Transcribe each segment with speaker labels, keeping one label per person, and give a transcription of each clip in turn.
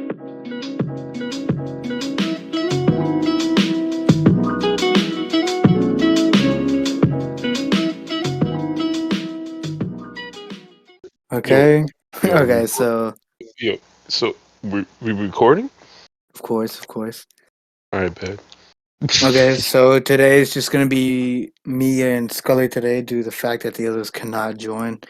Speaker 1: Yo,
Speaker 2: Okay.
Speaker 1: yo,
Speaker 2: Okay, so
Speaker 1: yo. So we recording?
Speaker 2: of course.
Speaker 1: All right, bad.
Speaker 2: Okay, so today is just gonna be me and Scully today due to the fact that the others cannot join.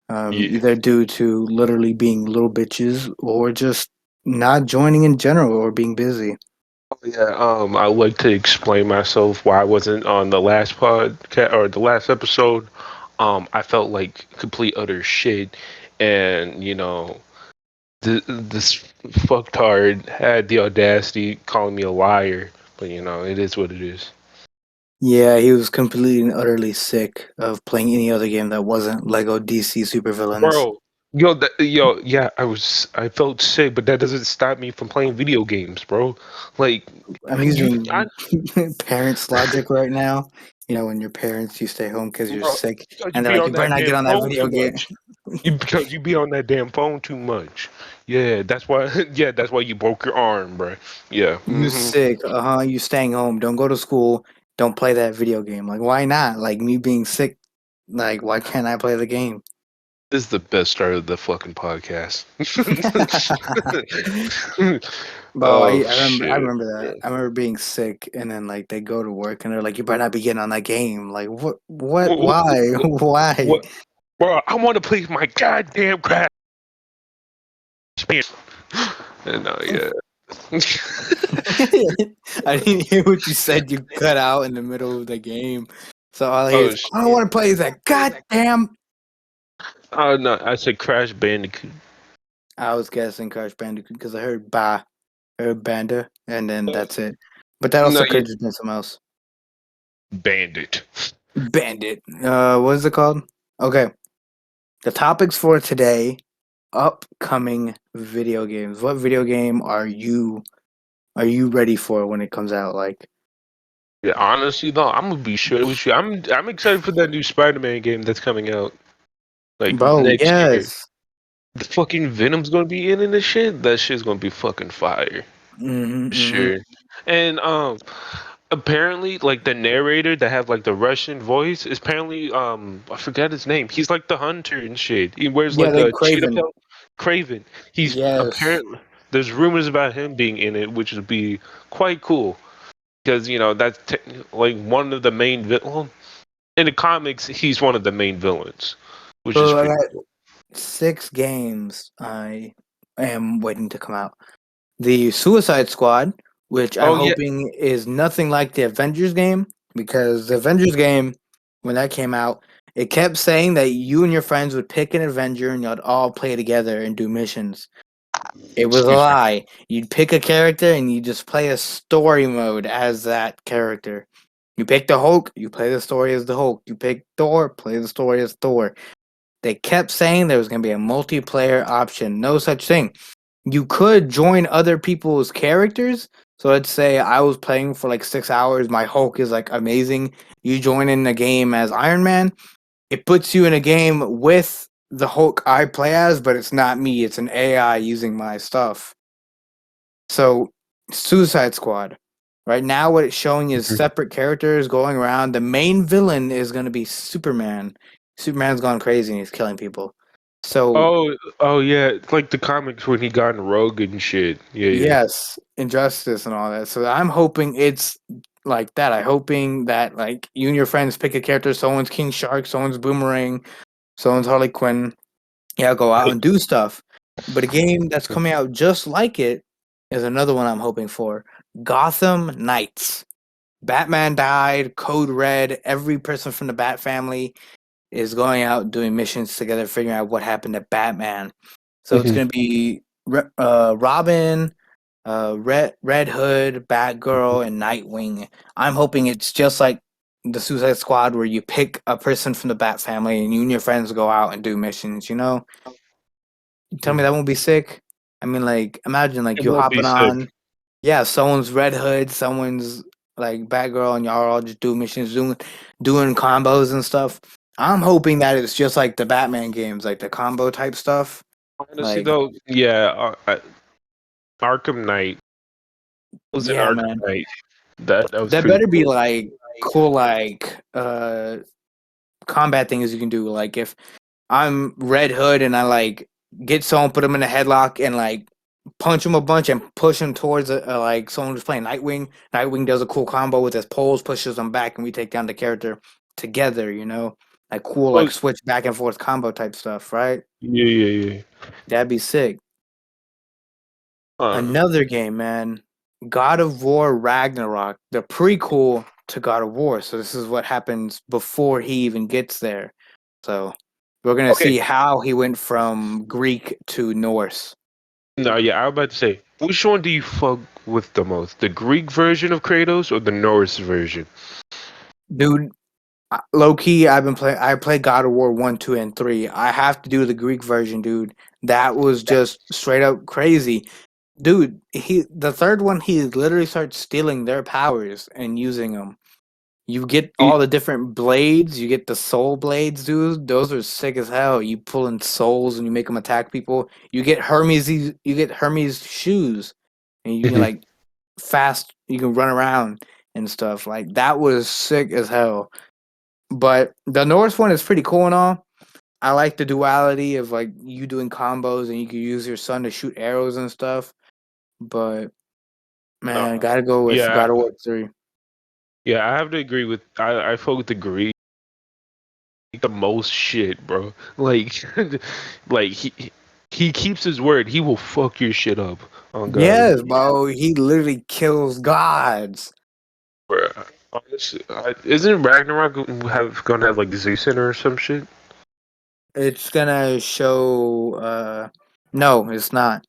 Speaker 1: Yeah.
Speaker 2: Either due to literally being little bitches or just not joining in general or being busy.
Speaker 1: Yeah. I would like to explain myself why I wasn't on the last podcast or the last episode. I felt like complete utter shit, and this fucktard had the audacity calling me a liar. But it is what it is.
Speaker 2: Yeah, he was completely and utterly sick of playing any other game that wasn't Lego DC Supervillains.
Speaker 1: Bro, yeah, I felt sick, but that doesn't stop me from playing video games, bro. Like,
Speaker 2: I'm
Speaker 1: you, I,
Speaker 2: using parents' logic right now. You know, when your parents you stay home because you're
Speaker 1: bro,
Speaker 2: sick,
Speaker 1: because you
Speaker 2: and they're
Speaker 1: be
Speaker 2: like,
Speaker 1: on
Speaker 2: "You better
Speaker 1: that
Speaker 2: not get
Speaker 1: damn
Speaker 2: on that
Speaker 1: phone
Speaker 2: video
Speaker 1: too
Speaker 2: game."
Speaker 1: much. Because you be on that damn phone too much. Yeah, that's why. Yeah, that's why you broke your arm, bro. Yeah.
Speaker 2: You sick? You staying home? Don't go to school. Don't play that video game. Like, why not? Like me being sick. Like, why can't I play the game?
Speaker 1: This is the best start of the fucking podcast.
Speaker 2: Bro,
Speaker 1: Oh
Speaker 2: I
Speaker 1: shit.
Speaker 2: remember that. I remember being sick, and then like they go to work, and they're like, "You better not be getting on that game." Like, what? What?
Speaker 1: What?
Speaker 2: Why? Why?
Speaker 1: What? Bro, I want to play my goddamn crash. And yeah.
Speaker 2: I didn't hear what you said. You cut out in the middle of the game, so all I hear
Speaker 1: Oh
Speaker 2: is, "All I want to play is that goddamn."
Speaker 1: oh no, I said Crash Bandicoot.
Speaker 2: I was guessing Crash Bandicoot because I heard "ba," I heard "banda," and then
Speaker 1: Uh,
Speaker 2: that's it. But that
Speaker 1: no,
Speaker 2: also
Speaker 1: yeah,
Speaker 2: could have been something else.
Speaker 1: Bandit.
Speaker 2: Bandit. What is it called? Okay. The topics for today: upcoming video games. What video game are you ready for when it comes out? Like,
Speaker 1: Yeah, honestly though, I'm gonna be straight with you. I'm excited for that new Spider-Man game that's coming out like
Speaker 2: bro,
Speaker 1: next year.
Speaker 2: yes.
Speaker 1: The fucking Venom's gonna be in this shit. That shit's gonna be fucking fire.
Speaker 2: Mm-hmm,
Speaker 1: For
Speaker 2: mm-hmm.
Speaker 1: sure. And apparently like the narrator that have like the Russian voice is apparently I forget his name. He's like the hunter and shit. He wears
Speaker 2: Yeah,
Speaker 1: like
Speaker 2: like
Speaker 1: a cheetah
Speaker 2: Craven.
Speaker 1: pelt. Craven. He's
Speaker 2: Yes.
Speaker 1: apparently there's rumors about him being in it, which would be quite cool because that's like one of the main well, in the comics he's one of the main villains, which is
Speaker 2: So I
Speaker 1: pretty
Speaker 2: got
Speaker 1: cool.
Speaker 2: 6 games I am waiting to come out. The Suicide Squad, which I'm
Speaker 1: Oh yeah.
Speaker 2: hoping is nothing like the Avengers game, because the Avengers game, when that came out, it kept saying that you and your friends would pick an Avenger and you'd all play together and do missions. It was a
Speaker 1: Excuse me.
Speaker 2: lie. You'd pick a character and you just play a story mode as that character. You pick the Hulk, you play the story as the Hulk. You pick Thor, play the story as Thor. They kept saying there was going to be a multiplayer option. No such thing. You could join other people's characters. So let's say I was playing for like 6 hours. My Hulk is like amazing. You join in a game as Iron Man. It puts you in a game with the Hulk I play as, but it's not me. It's an AI using my stuff. So Suicide Squad. Right now, what it's showing is separate characters going around. The main villain is going to be Superman. Superman's gone crazy and he's killing people. So
Speaker 1: Oh yeah, it's like the comics when he got in Rogue and shit. Yeah, yeah.
Speaker 2: yes, Injustice and all that. So I'm hoping it's like that. I'm hoping that like you and your friends pick a character. Someone's King Shark, someone's Boomerang, someone's Harley Quinn. Yeah, go out and do stuff. But a game that's coming out just like it is another one I'm hoping for. Gotham Knights. Batman died, Code Red, every person from the Bat family is going out doing missions together, figuring out what happened to Batman. So it's
Speaker 1: Mhm.
Speaker 2: going to be Robin, Red Hood, Batgirl, and Nightwing. I'm hoping it's just like the Suicide Squad, where you pick a person from the Bat family and you and your friends go out and do missions. You know, tell me that won't be sick. I mean, like, imagine like
Speaker 1: It
Speaker 2: you
Speaker 1: will be
Speaker 2: hopping
Speaker 1: sick.
Speaker 2: on, yeah, someone's Red Hood, someone's like Batgirl, and y'all all just do missions, doing combos and stuff. I'm hoping that it's just like the Batman games, like the combo type stuff.
Speaker 1: Honestly
Speaker 2: Like,
Speaker 1: though, yeah, Arkham Knight. Was in
Speaker 2: Yeah,
Speaker 1: Arkham
Speaker 2: man.
Speaker 1: Knight. That was
Speaker 2: That
Speaker 1: pretty
Speaker 2: better be
Speaker 1: cool.
Speaker 2: like cool, like combat things you can do. Like if I'm Red Hood and I like get someone, put them in a headlock, and like punch him a bunch and push him towards like someone who's playing Nightwing. Nightwing does a cool combo with his poles, pushes them back, and we take down the character together. Like cool,
Speaker 1: Well,
Speaker 2: like switch back and forth combo type stuff, right?
Speaker 1: yeah, yeah, yeah.
Speaker 2: That'd be sick.
Speaker 1: Uh,
Speaker 2: Another game, man. God of War Ragnarok, the prequel to God of War. So this is what happens before he even gets there. So we're gonna
Speaker 1: okay.
Speaker 2: see how he went from Greek to Norse.
Speaker 1: No, yeah, I was about to say, which one do you fuck with the most? The Greek version of Kratos or the Norse version?
Speaker 2: Dude, low key, I've been playing. I played God of War 1, 2, and 3. I have to do the Greek version, dude. That was just straight up crazy. Dude, the third one, he literally starts stealing their powers and using them. You get
Speaker 1: Y-
Speaker 2: all the different blades. You get the soul blades, dude. Those are sick as hell. You pull in souls and you make them attack people. You get Hermes. You get Hermes shoes, and you can
Speaker 1: Mhm.
Speaker 2: like fast. You can run around and stuff. Like that was sick as hell. But the Norse one is pretty cool and all. I like the duality of like you doing combos and you can use your son to shoot arrows and stuff. But man,
Speaker 1: Uh,
Speaker 2: gotta go with
Speaker 1: yeah,
Speaker 2: God of War 3.
Speaker 1: yeah, I have to agree with. I fuck with the Greek the most shit, bro. Like, like he keeps his word. He will fuck your shit up. On God,
Speaker 2: Yes, bro. He literally kills gods.
Speaker 1: bro. Honestly, isn't Ragnarok gonna have like Zeus in it or some shit?
Speaker 2: It's gonna show. No, it's not.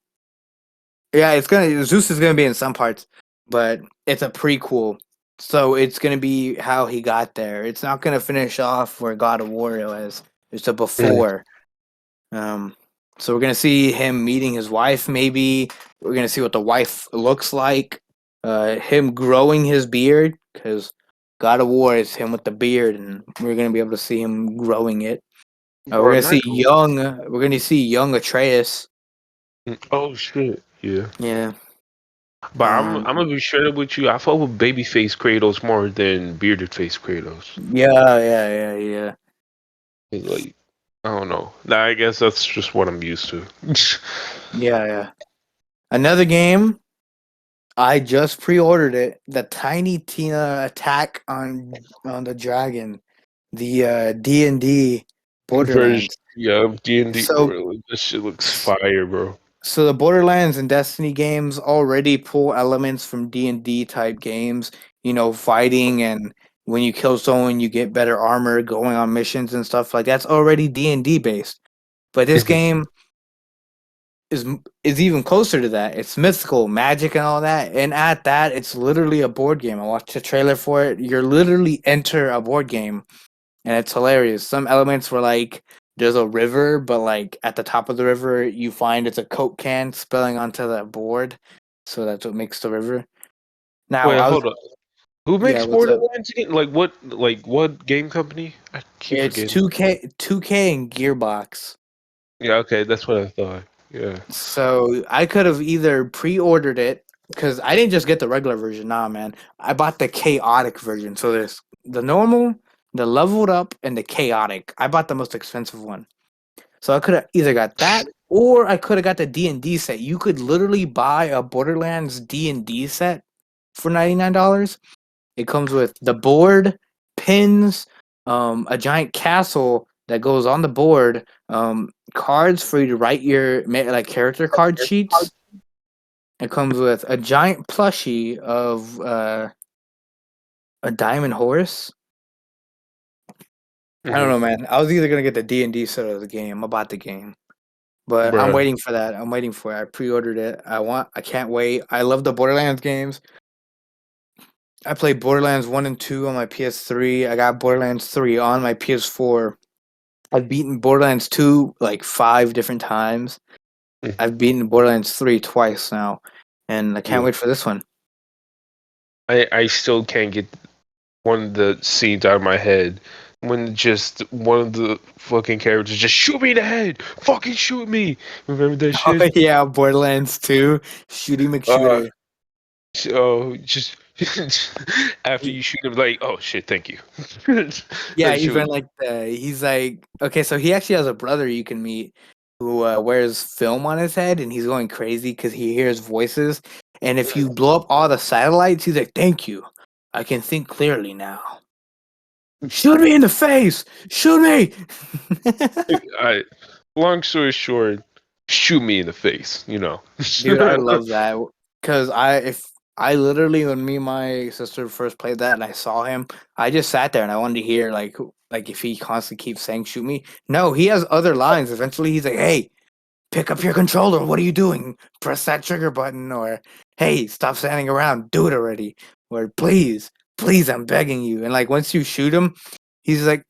Speaker 2: Yeah, it's gonna. Zeus is gonna be in some parts, but it's a prequel, so it's gonna be how he got there. It's not gonna finish off where God of War is. It's a
Speaker 1: Mhm.
Speaker 2: before. Um, so we're gonna see him meeting his wife. Maybe we're gonna see what the wife looks like. Him growing his beard because God of War is him with the beard, and we're gonna be able to see him growing it. We're
Speaker 1: Bro,
Speaker 2: gonna
Speaker 1: not.
Speaker 2: see young. We're gonna see young Atreus.
Speaker 1: Oh shit, yeah.
Speaker 2: Yeah.
Speaker 1: But
Speaker 2: Um.
Speaker 1: I'm gonna be straight up with you. I fuck with babyface Kratos more than bearded face Kratos.
Speaker 2: Yeah. Yeah. Yeah. Yeah.
Speaker 1: It's like I don't know. Nah, I guess that's just what I'm used to.
Speaker 2: Yeah. Yeah. Another game. I just pre-ordered it. The Tiny Tina Attack on the Dragon. The D&D
Speaker 1: Version,
Speaker 2: Borderlands.
Speaker 1: yeah, D&D.
Speaker 2: So
Speaker 1: Bro, this shit looks fire, bro.
Speaker 2: so the Borderlands and Destiny games already pull elements from D&D type games, fighting and when you kill someone you get better armor, going on missions and stuff like that's already D&D based. But this game is is even closer to that. It's mythical, magic and all that. And at that, it's literally a board game. I watched the trailer for it. You're literally enter a board game and it's hilarious. Some elements were like there's a river, but like at the top of the river, you find it's a Coke can spilling onto the board, so that's what makes the river. Now,
Speaker 1: Wait,
Speaker 2: I was
Speaker 1: hold up. Who
Speaker 2: yeah,
Speaker 1: makes
Speaker 2: what's up?
Speaker 1: Borderlands again? Like what game company? I keep
Speaker 2: It's
Speaker 1: forgetting.
Speaker 2: 2K and Gearbox.
Speaker 1: Yeah, okay, that's what I thought. Yeah.
Speaker 2: So I could have either pre-ordered it because I didn't just get the regular version. Nah, man, I bought the chaotic version. So there's the normal, the leveled up, and the chaotic. I bought the most expensive one. So I could have either got that or I could have got the D&D set. You could literally buy a Borderlands D&D set for $99. It comes with the board, pins, a giant castle that goes on the board, cards for you to write your like character card sheets. It comes with a giant plushie of a diamond horse. I don't
Speaker 1: Hmm.
Speaker 2: know, man. I was either gonna get the D&D set or the game. I bought the game. But I'm
Speaker 1: Bruh.
Speaker 2: waiting for that. I'm waiting for it. I pre-ordered it. I can't wait. I love the Borderlands games. I played Borderlands 1 and 2 on my PS3. I got Borderlands 3 on my PS4. I've beaten Borderlands 2 like 5 different times.
Speaker 1: Mhm.
Speaker 2: I've beaten Borderlands 3 twice now. And I can't
Speaker 1: Yeah.
Speaker 2: wait for this one.
Speaker 1: I still can't get one of the scenes out of my head. when just one of the fucking characters just shoot me in the head, fucking shoot me. Remember that
Speaker 2: Oh
Speaker 1: shit?
Speaker 2: yeah, Borderlands 2, Shooty
Speaker 1: Uh,
Speaker 2: McShooter.
Speaker 1: so just after you shoot him, like, oh shit, thank you.
Speaker 2: Yeah,
Speaker 1: Like,
Speaker 2: even
Speaker 1: shoot.
Speaker 2: like he's like okay, so he actually has a brother you can meet who wears film on his head, and he's going crazy because he hears voices. And if you blow up all the satellites, he's like, "Thank you, I can think clearly now. Shoot me in the face, shoot me."
Speaker 1: I, long story short, shoot me in the face. You know.
Speaker 2: Dude, I love that because if I literally when me and my sister first played that and I saw him, I just sat there and I wanted to hear like if he constantly keeps saying shoot me. No, he has other lines. Eventually, he's like, "Hey, pick up your controller. What are you doing? Press that trigger button." Or, "Hey, stop standing around. Do it already." Or, "Please, please, I'm begging you." And like once you shoot him, he's like,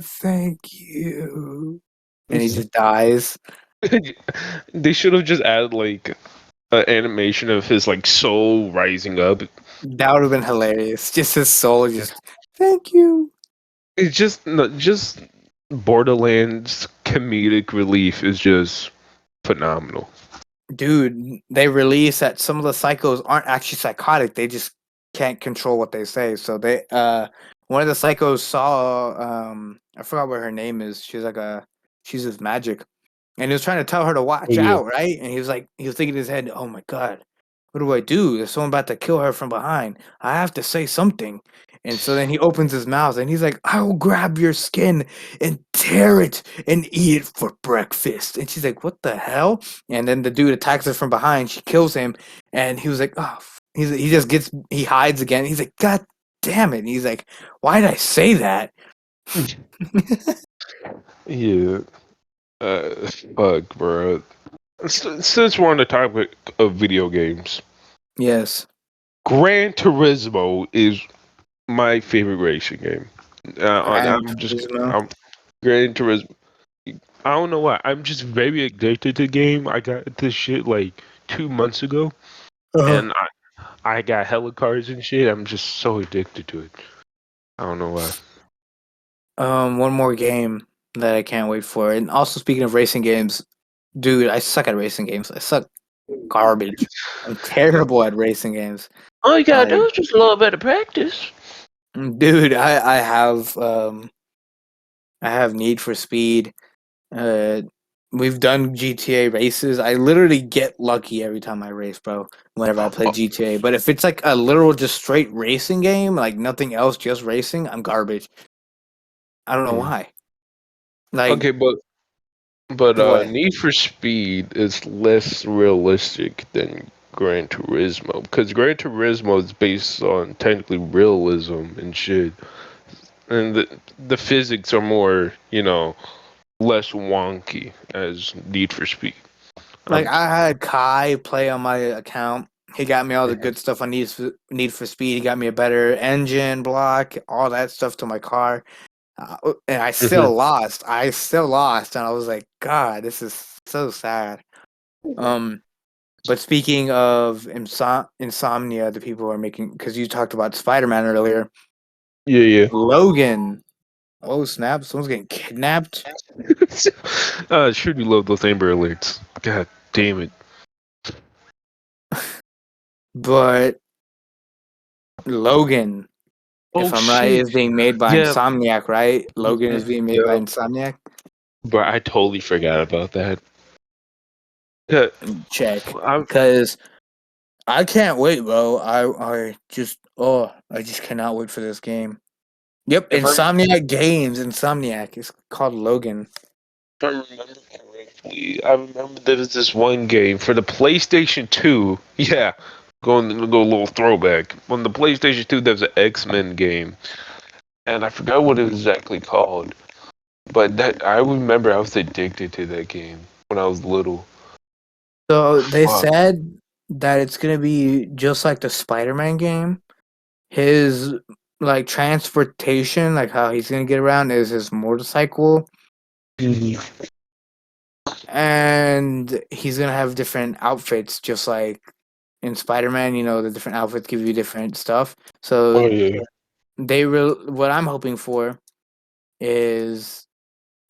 Speaker 2: thank you," and he just dies.
Speaker 1: They should have just added like an animation of his like soul rising up.
Speaker 2: That would have been hilarious. Just his soul, just thank you.
Speaker 1: It's just no, just Borderlands comedic relief is just phenomenal.
Speaker 2: Dude, they release that some of the psychos aren't actually psychotic. They just can't control what they say. So they one of the psychos saw I forgot what her name is. She's with magic. And he was trying to tell her to
Speaker 1: Oh
Speaker 2: watch
Speaker 1: yeah.
Speaker 2: out, right? And he was thinking in his head, "Oh my god, what do I do? There's someone about to kill her from behind. I have to say something." And so then he opens his mouth and he's like, "I will grab your skin and tear it and eat it for breakfast." And she's like, "What the hell?" And then the dude attacks her from behind. She kills him, and he was like, "Oh." He just he hides again. He's like, "God damn it!" And he's like, "Why did I say that?"
Speaker 1: Yeah. Fuck, bro. Since we're on the topic of video games,
Speaker 2: Yes,
Speaker 1: Gran Turismo is my favorite racing game.
Speaker 2: Gran
Speaker 1: I'm just,
Speaker 2: Turismo.
Speaker 1: I'm Gran Turismo. I don't know why. I'm just very addicted to the game. I got this shit like 2 months ago,
Speaker 2: Uh-huh.
Speaker 1: and I got hella cars and shit. I'm just so addicted to it. I don't know why.
Speaker 2: One more game that I can't wait for. And also speaking of racing games, dude, I suck at racing games. I suck garbage. I'm terrible at racing games.
Speaker 1: All you gotta do
Speaker 2: Like,
Speaker 1: is just a little bit of practice.
Speaker 2: dude, I have Need for Speed. Uh, we've done GTA races. I literally get lucky every time I race, bro. Whenever I play
Speaker 1: Oh,
Speaker 2: GTA, but if it's like a literal just straight racing game, like nothing else, just racing, I'm garbage. I don't know
Speaker 1: mm.
Speaker 2: why. Like
Speaker 1: Okay, but
Speaker 2: what?
Speaker 1: Need for Speed is less realistic than Gran Turismo because Gran Turismo is based on technically realism and shit, and the physics are more, less wonky as Need for Speed.
Speaker 2: Like
Speaker 1: Um,
Speaker 2: I had Kai play on my account. He got me all the good stuff on Need for Speed. He got me a better engine block, all that stuff to my car. And I
Speaker 1: mhm.
Speaker 2: still lost. I still lost, and I was like, God, this is so sad. Um, but speaking of insomnia, the people are making because you talked about Spider Man earlier.
Speaker 1: Yeah, yeah.
Speaker 2: Logan. Oh snap! Someone's getting kidnapped.
Speaker 1: Should be load those Amber Alerts. God damn it.
Speaker 2: But Logan,
Speaker 1: Oh
Speaker 2: if I'm right,
Speaker 1: shit.
Speaker 2: is being made by
Speaker 1: Yeah.
Speaker 2: Insomniac, right? Logan is being made by
Speaker 1: Yeah.
Speaker 2: Insomniac.
Speaker 1: But I totally forgot about that. Yeah,
Speaker 2: Check,
Speaker 1: I'm,
Speaker 2: because I can't wait, bro. I just cannot wait for this game. Yep,
Speaker 1: if I'm
Speaker 2: Insomniac Games. Insomniac. It's called Logan.
Speaker 1: If I remember correctly, I remember there was this one game for the PlayStation 2. Yeah, go a little throwback. On the PlayStation 2, there was an X-Men game, and I forgot what it was exactly called. But that I remember I was addicted to that game when I was little.
Speaker 2: So they
Speaker 1: Fuck.
Speaker 2: said that it's gonna be just like the Spider-Man game. His like transportation, like how he's gonna get around, is his motorcycle,
Speaker 1: Mhm.
Speaker 2: and he's gonna have different outfits, just like in Spider-Man. You know, the different outfits give you different stuff.
Speaker 1: Oh
Speaker 2: So
Speaker 1: yeah.
Speaker 2: what I'm hoping for. is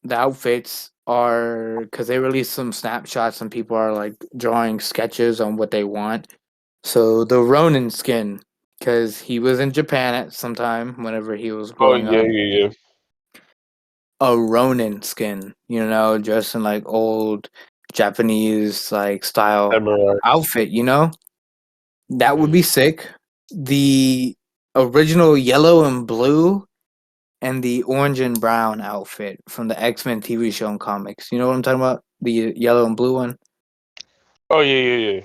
Speaker 2: the outfits are because they released some snapshots and people are like drawing sketches on what they want. So the Ronin skin, because he was in Japan at some time whenever he was
Speaker 1: Oh
Speaker 2: growing
Speaker 1: yeah,
Speaker 2: up.
Speaker 1: yeah, yeah.
Speaker 2: A Ronin skin, dressed in like old Japanese like style
Speaker 1: Samurai.
Speaker 2: outfit, that would
Speaker 1: Mhm.
Speaker 2: be sick. The original yellow and blue and the orange and brown outfit from the X-Men TV show and comics. You know what I'm talking about? The yellow and blue one?
Speaker 1: Oh yeah, yeah, yeah.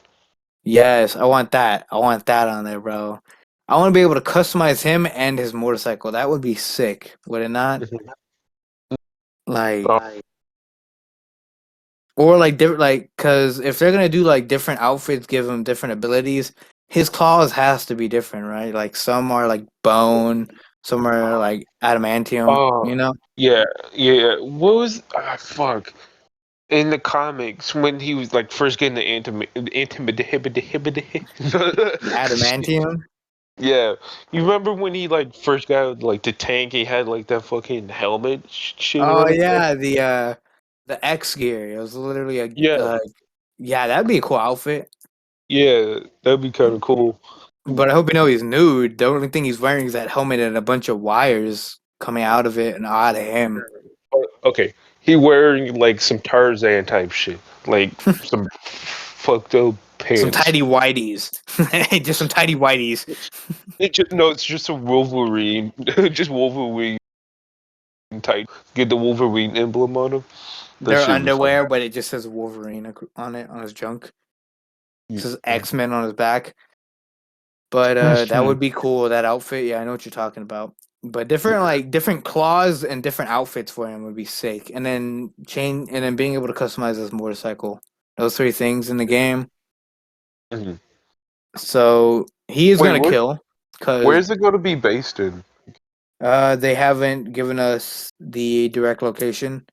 Speaker 2: Yes, I want that. I want that on there, bro. I want to be able to customize him and his motorcycle. That would be sick, would it not?
Speaker 1: Mhm.
Speaker 2: Like,
Speaker 1: Oh,
Speaker 2: or like different, like, because if they're gonna do like different outfits, give him different abilities, his claws has to be different, right? Like some are like bone, some are like adamantium.
Speaker 1: oh,
Speaker 2: You know,
Speaker 1: yeah, yeah. What was fuck in the comics when he was like first getting the
Speaker 2: the
Speaker 1: shit.
Speaker 2: adamantium.
Speaker 1: Yeah, you remember when he like first got like the tank? He had like that fucking helmet shit and
Speaker 2: Oh
Speaker 1: everything.
Speaker 2: yeah, the X gear. It was literally a
Speaker 1: Yeah,
Speaker 2: yeah, that'd be a cool outfit.
Speaker 1: yeah, that'd be kind of cool.
Speaker 2: But I hope you know he's nude. The only thing he's wearing is that helmet and a bunch of wires coming out of it and out of him.
Speaker 1: Okay, he wearing like some Tarzan type shit, like some fucked up
Speaker 2: Some
Speaker 1: pants.
Speaker 2: tidy whiteys. Just some tidy whiteys.
Speaker 1: It just no, it's just a Wolverine, just Wolverine type. Get the Wolverine emblem on him. That
Speaker 2: Their
Speaker 1: should be fun.
Speaker 2: underwear, but it just says Wolverine on it, on his junk. It
Speaker 1: Yeah.
Speaker 2: says X-Men on his back. But that
Speaker 1: Mhm.
Speaker 2: would be cool. That outfit, yeah, I know what you're talking about. But different claws and different outfits for him would be sick. And then being able to customize his motorcycle. Those three things in the game.
Speaker 1: Mhm.
Speaker 2: So he is
Speaker 1: Wait,
Speaker 2: gonna kill
Speaker 1: where
Speaker 2: because
Speaker 1: is it going to be based in?
Speaker 2: they haven't given us the direct location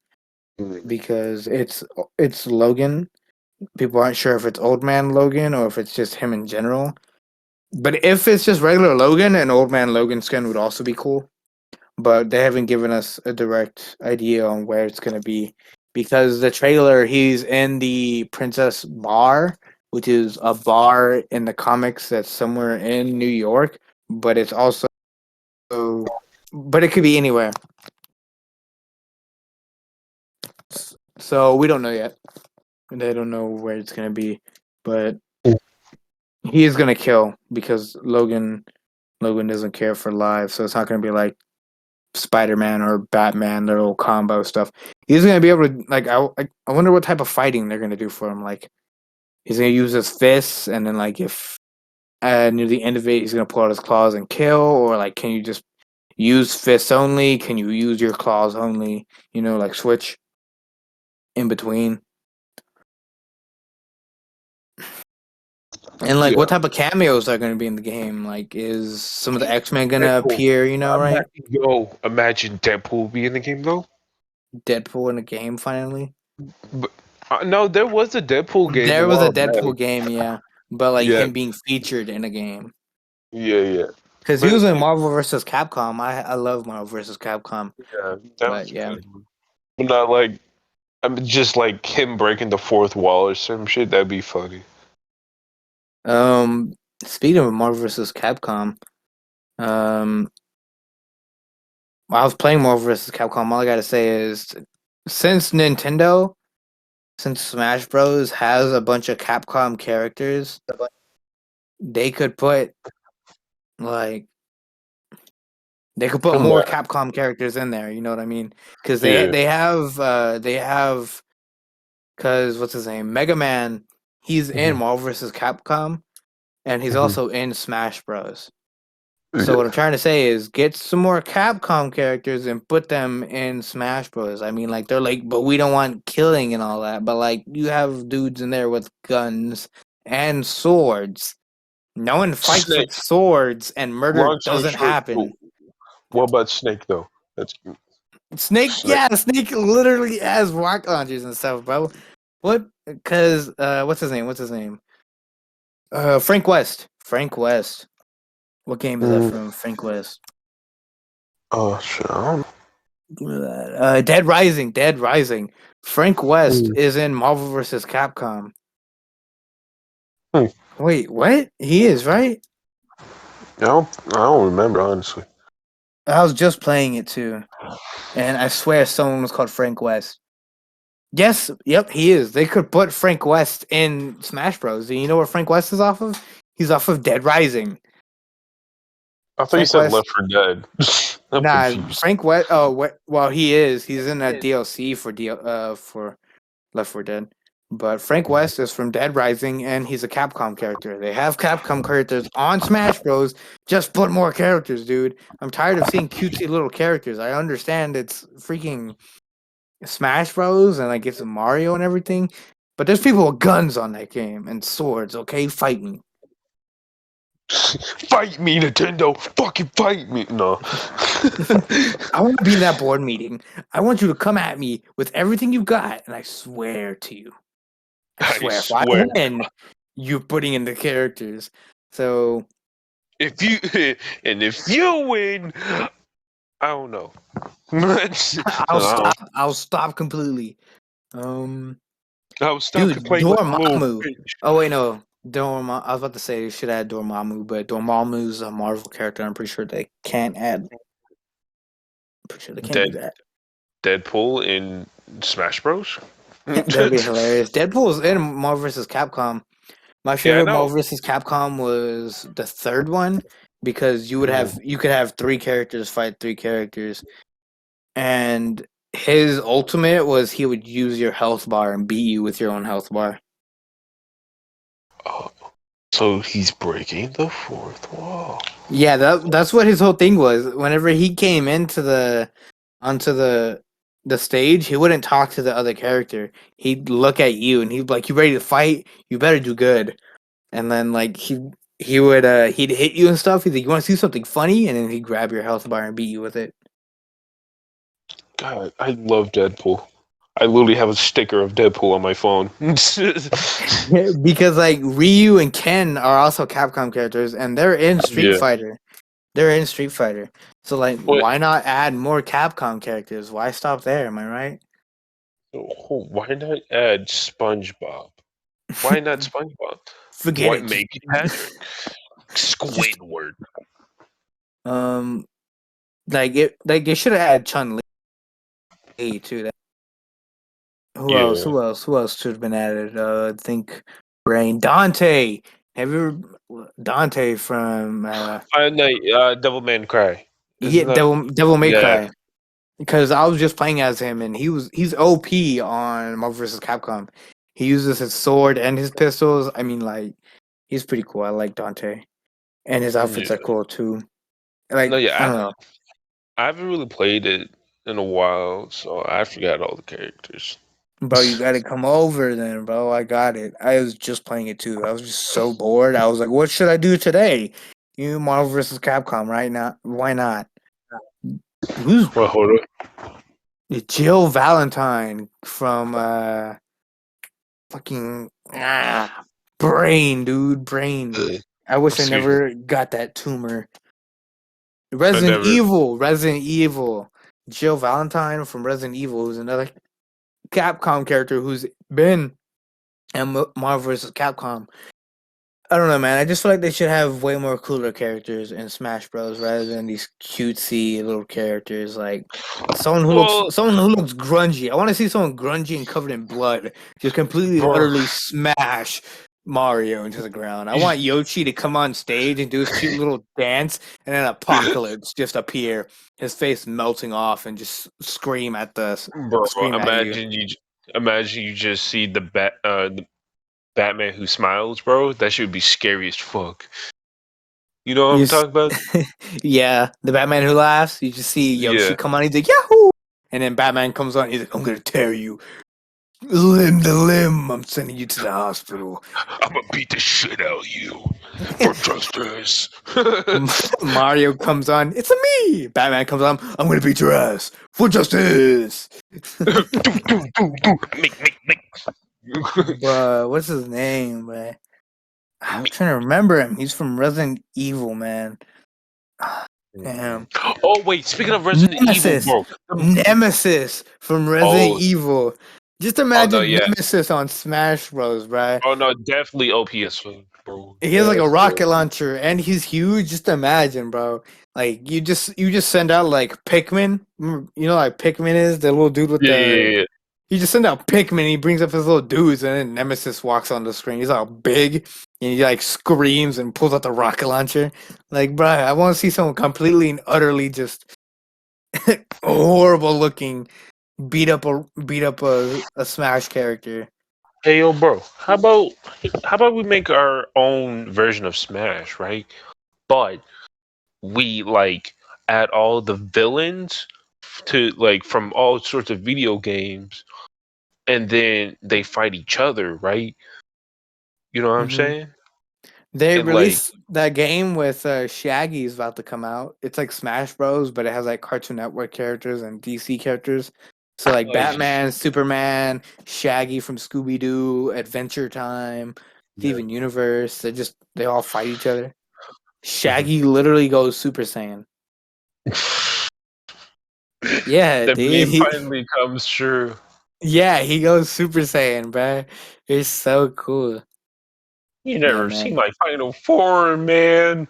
Speaker 1: Mhm.
Speaker 2: because it's Logan. People aren't sure if it's Old Man Logan or if it's just him in general. But if it's just regular Logan, an Old Man Logan skin would also be cool. But they haven't given us a direct idea on where it's going to be because the trailer he's in the Princess Bar, which is a bar in the comics that's somewhere in New York, but it's also but it could be anywhere. So we don't know yet. They don't know where it's going to be, but he is going to kill because Logan doesn't care for live, so it's not going to be like Spider-Man or Batman, their little combo stuff. He's gonna be able to like. I wonder what type of fighting they're gonna do for him. Like he's gonna use his fists, and then like if near the end of it, he's gonna pull out his claws and kill, or like can you just use fists only? Can you use your claws only? Like switch in between. And like,
Speaker 1: Yeah,
Speaker 2: what type of cameos are going to be in the game? Like, is some of the X-Men gonna
Speaker 1: Deadpool.
Speaker 2: appear? Right?
Speaker 1: Imagine Deadpool be in the game though.
Speaker 2: Deadpool in a game finally.
Speaker 1: But no, there was a Deadpool game a
Speaker 2: There was a
Speaker 1: while back.
Speaker 2: Deadpool game, yeah, but like
Speaker 1: Yeah,
Speaker 2: him being featured in a game
Speaker 1: yeah, yeah.
Speaker 2: because he
Speaker 1: But
Speaker 2: was in Marvel vs. Capcom. I love Marvel vs. Capcom,
Speaker 1: yeah, that
Speaker 2: but
Speaker 1: was
Speaker 2: yeah,
Speaker 1: good. But not like I'm just like him breaking the fourth wall or some shit. That'd be funny.
Speaker 2: um, speaking of Marvel vs. Capcom, um, while I was playing Marvel vs. Capcom, all I gotta say is since Nintendo, since Smash Bros. Has a bunch of Capcom characters, they could put like they could put more
Speaker 1: What?
Speaker 2: Capcom characters in there. You know what I mean? Because
Speaker 1: Yeah.
Speaker 2: they have because what's his name? Mega Man. He's in
Speaker 1: Mhm.
Speaker 2: Marvel vs. Capcom, and he's
Speaker 1: Mhm.
Speaker 2: also in Smash Bros. So what I'm
Speaker 1: Yeah.
Speaker 2: trying to say is get some more Capcom characters and put them in Smash Bros. I mean, like they're like, but we don't want killing and all that. But like, you have dudes in there with guns and swords. No one fights with
Speaker 1: Snake.
Speaker 2: swords, and murder
Speaker 1: Long story
Speaker 2: doesn't
Speaker 1: short,
Speaker 2: happen.
Speaker 1: what about Snake though? That's
Speaker 2: Snake,
Speaker 1: Snake.
Speaker 2: yeah, Snake literally has rocket launchers and stuff, bro. What? Because what's his name? What's his name? Frank West. Frank West. What game is that
Speaker 1: Mm.
Speaker 2: from? Frank West.
Speaker 1: Oh shit. I don't know.
Speaker 2: Give me that. Dead Rising. Dead Rising. Frank West is in Marvel vs. Capcom.
Speaker 1: Hmm.
Speaker 2: Wait, what? He is, right?
Speaker 1: I don't remember honestly.
Speaker 2: I was just playing it too, and I swear someone was called Frank West. Yes, yep, he is. They could put Frank West in Smash Bros. And you know where Frank West is off of? He's off of Dead Rising.
Speaker 1: I thought you
Speaker 2: Frank
Speaker 1: said
Speaker 2: West.
Speaker 1: Left 4 Dead. I'm
Speaker 2: Nah,
Speaker 1: confused.
Speaker 2: Frank West. Oh, well, he is. He's in that DLC for Left 4 Dead. But Frank West is from Dead Rising, and he's a Capcom character. They have Capcom characters on Smash Bros. Just put more characters, dude. I'm tired of seeing cutesy little characters. I understand it's freaking Smash Bros. And like it's Mario and everything, but there's people with guns on that game and swords. Okay, fight me.
Speaker 1: Fight me, Nintendo! Fucking fight me! No.
Speaker 2: I want to be in that board meeting. I want you to come at me with everything you got, and I swear to you, I
Speaker 1: I
Speaker 2: swear, if I
Speaker 1: swear.
Speaker 2: win, you're putting in the characters. So
Speaker 1: If you and if you win, I don't know. I
Speaker 2: I'll
Speaker 1: don't.
Speaker 2: stop. I'll stop completely. Um,
Speaker 1: I will stop
Speaker 2: dude,
Speaker 1: complaining like a little
Speaker 2: Dormammu.
Speaker 1: bitch.
Speaker 2: Oh wait, no, Dormammu. I was about to say you should add Dormammu, but Dormammu's a Marvel character. I'm pretty sure they can't add. I'm pretty sure they can't do
Speaker 1: Dead
Speaker 2: that.
Speaker 1: Deadpool in Smash Bros.
Speaker 2: That'd be hilarious. Deadpool's in Marvel vs. Capcom. My
Speaker 1: Yeah, I
Speaker 2: favorite
Speaker 1: know.
Speaker 2: Marvel vs. Capcom was the third one because you could have three characters fight three characters, and his ultimate was he would use your health bar and beat you with your own health bar.
Speaker 1: Oh, so he's breaking the fourth wall.
Speaker 2: Yeah, that's what his whole thing was. Whenever he came into the onto the stage, he wouldn't talk to the other character. He'd look at you and he'd be like, "You ready to fight? You better do good." And then like he would he'd hit you and stuff. He's like, "You want to see something funny?" And then he'd grab your health bar and beat you with it.
Speaker 1: God, I love Deadpool. I literally have a sticker of Deadpool on my phone.
Speaker 2: Because like Ryu and Ken are also Capcom characters, and they're in Street
Speaker 1: Yeah.
Speaker 2: Fighter. They're in Street Fighter. So like,
Speaker 1: What?
Speaker 2: why not add more Capcom characters? Why stop there? Am I right?
Speaker 1: Why not add SpongeBob? Why not SpongeBob?
Speaker 2: Forget
Speaker 1: What
Speaker 2: it.
Speaker 1: make Patrick?
Speaker 2: Just
Speaker 1: Squidward.
Speaker 2: um, like they should have added Chun Li too. Who else?
Speaker 1: Yeah.
Speaker 2: Who else? Who else should have been added? I think Brain Dante. Have you ever Dante from
Speaker 1: Five Night Devilman Cry.
Speaker 2: yeah
Speaker 1: Isn't that?
Speaker 2: Devil May
Speaker 1: Yeah.
Speaker 2: Cry? Because I was just playing as him, and he's OP on Marvel vs. Capcom. He uses his sword and his pistols. I mean, like he's pretty cool. I like Dante, and his outfits are
Speaker 1: Yeah.
Speaker 2: cool too.
Speaker 1: No,
Speaker 2: Like I
Speaker 1: yeah.
Speaker 2: don't know,
Speaker 1: I haven't really played it in a while, so I forgot all the characters.
Speaker 2: bro. You got to come over then, bro. I got it. I was just playing it too. I was just so bored. I was like, what should I do today? You Marvel vs. Capcom right now? Why not? Who's
Speaker 1: Well, hold on.
Speaker 2: Jill Valentine from fucking brain, dude, brain. I wish I
Speaker 1: Excuse me.
Speaker 2: never got that tumor.
Speaker 1: I never.
Speaker 2: Resident Evil. Jill Valentine from Resident Evil, who's another Capcom character who's been in Marvel vs. Capcom. I don't know, man. I just feel like they should have way more cooler characters in Smash Bros. Rather than these cutesy little characters. Like
Speaker 1: Well,
Speaker 2: someone who looks grungy. I want to see someone grungy and covered in blood just completely and
Speaker 1: bro,
Speaker 2: utterly smash Mario into the ground. I want Yoshi to come on stage and do his cute little dance, and then Apocalypse just appear, his face melting off, and just
Speaker 1: bro,
Speaker 2: scream at you.
Speaker 1: imagine you just see the Batman who smiles, bro. That should be scary as fuck. You know what
Speaker 2: You
Speaker 1: I'm
Speaker 2: s-
Speaker 1: talking about?
Speaker 2: yeah, the Batman who laughs. You just see Yoshi
Speaker 1: Yeah.
Speaker 2: come on. He's like Yahoo, and then Batman comes on. He's like, I'm gonna tear you limb to limb. I'm sending you to the hospital.
Speaker 1: I'm gonna beat the shit out of you for justice.
Speaker 2: Mario comes on. It's a me. Batman comes on. I'm gonna beat your ass for justice.
Speaker 1: Do, do, do, do. Make.
Speaker 2: But what's his name? Man? I'm trying to remember him. He's from Resident Evil, man. Um,
Speaker 1: Oh wait, speaking of Resident Evil,
Speaker 2: Nemesis,
Speaker 1: bro.
Speaker 2: Nemesis from Resident
Speaker 1: Oh,
Speaker 2: Evil. Just
Speaker 1: oh no,
Speaker 2: imagine
Speaker 1: yeah.
Speaker 2: Nemesis on Smash Bros, right?
Speaker 1: Oh no, definitely OPS, bro.
Speaker 2: He has like a
Speaker 1: Definitely.
Speaker 2: rocket launcher, and he's huge. Just imagine, bro. Like you just send out like Pikmin. You know, like Pikmin is the little dude with
Speaker 1: Yeah, yeah,
Speaker 2: the.
Speaker 1: yeah, yeah.
Speaker 2: You just send out Pikmin. He brings up his little dudes, and then Nemesis walks on the screen. He's all big, and he like screams and pulls out the rocket launcher. Like, bro, I want to see someone completely and utterly just horrible looking beat up a Smash character.
Speaker 1: Hey yo, bro. How about we make our own version of Smash, right? But we like add all the villains to like from all sorts of video games, and then they fight each other, right? You know what I'm
Speaker 2: Hmm.
Speaker 1: saying?
Speaker 2: They
Speaker 1: And like,
Speaker 2: released that game with Shaggy is about to come out. It's like Smash Bros, but it has like Cartoon Network characters and DC characters. So like
Speaker 1: like,
Speaker 2: Batman, Superman, Shaggy from Scooby Doo, Adventure Time,
Speaker 1: yeah.
Speaker 2: Steven Universe. They all fight each other.
Speaker 1: Mhm.
Speaker 2: Shaggy literally goes Super Saiyan. Yeah,
Speaker 1: The
Speaker 2: dude.
Speaker 1: meme finally comes true.
Speaker 2: Yeah, he goes Super Saiyan, bruh. It's so cool.
Speaker 1: You
Speaker 2: Yeah,
Speaker 1: never see
Speaker 2: man.
Speaker 1: my final form, man.